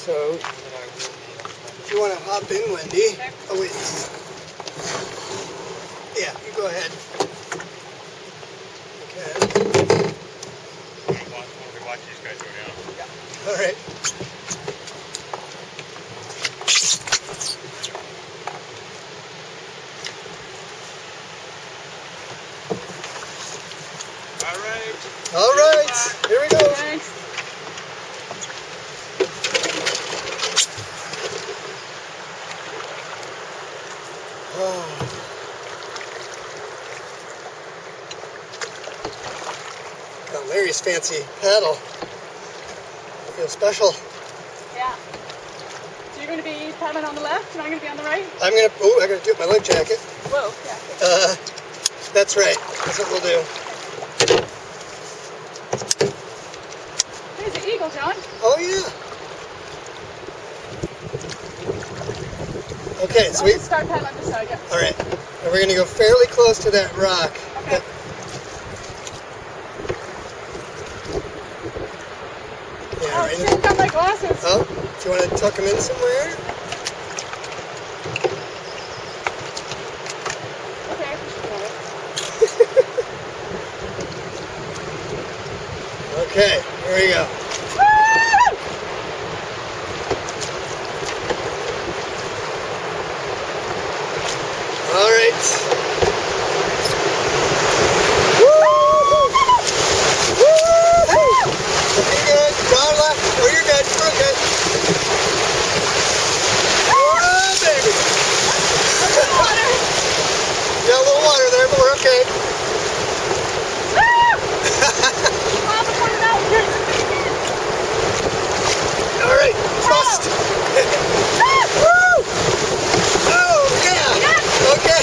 So, if you want to hop in, Wendy. Okay. Oh, wait. Yeah, you go ahead. Okay. Watch these guys go down. Yeah. All right. All right. Here we go. Thanks. Oh. Got Larry's fancy paddle. I feel special. Yeah. So you're going to be paddling on the left and I'm going to be on the right? I gotta do my life jacket. Whoa, yeah. That's right. That's what we'll do. There's the eagle, John. Oh, yeah. Okay, so I'll just start paddling this side, yeah. all right. And we're gonna go fairly close to that rock. Okay. Yeah, Oh, right. shit, I've got my glasses. Oh, do you want to tuck them in somewhere? Okay, I should do it. Okay, here we go. Woo! All right. Woo! Woo! You're good. Draw left. Oh, you're good. We're good. Oh, baby. Yeah, a little water there, but we're okay. All right, trust. Woo! Oh, yeah. Okay.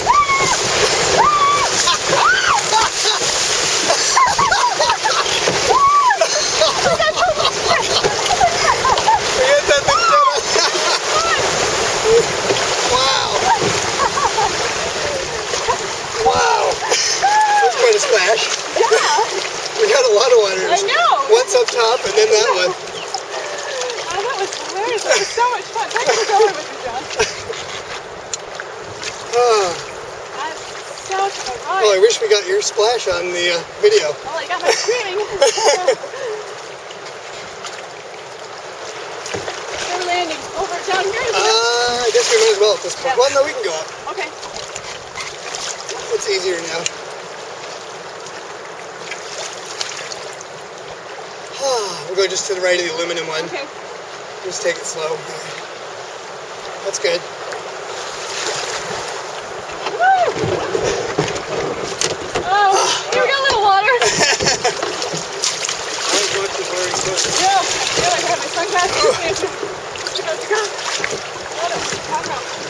Forget that thing, Wow. Wow. That's quite a splash. Yeah. We got a lot of water. I know. One's up top and then that one. Oh, that was hilarious. That was so much fun. Thanks for going with me, John. Oh, That's such a ride. well, I wish we got your splash on the video. Well, I got my screaming. We're landing over down here, isn't it? I guess we might as well at this point. Yeah. Well, no, we can go up. Okay. It's easier now. We'll go just to the right of the aluminum one. Okay. Just take it slow. That's good.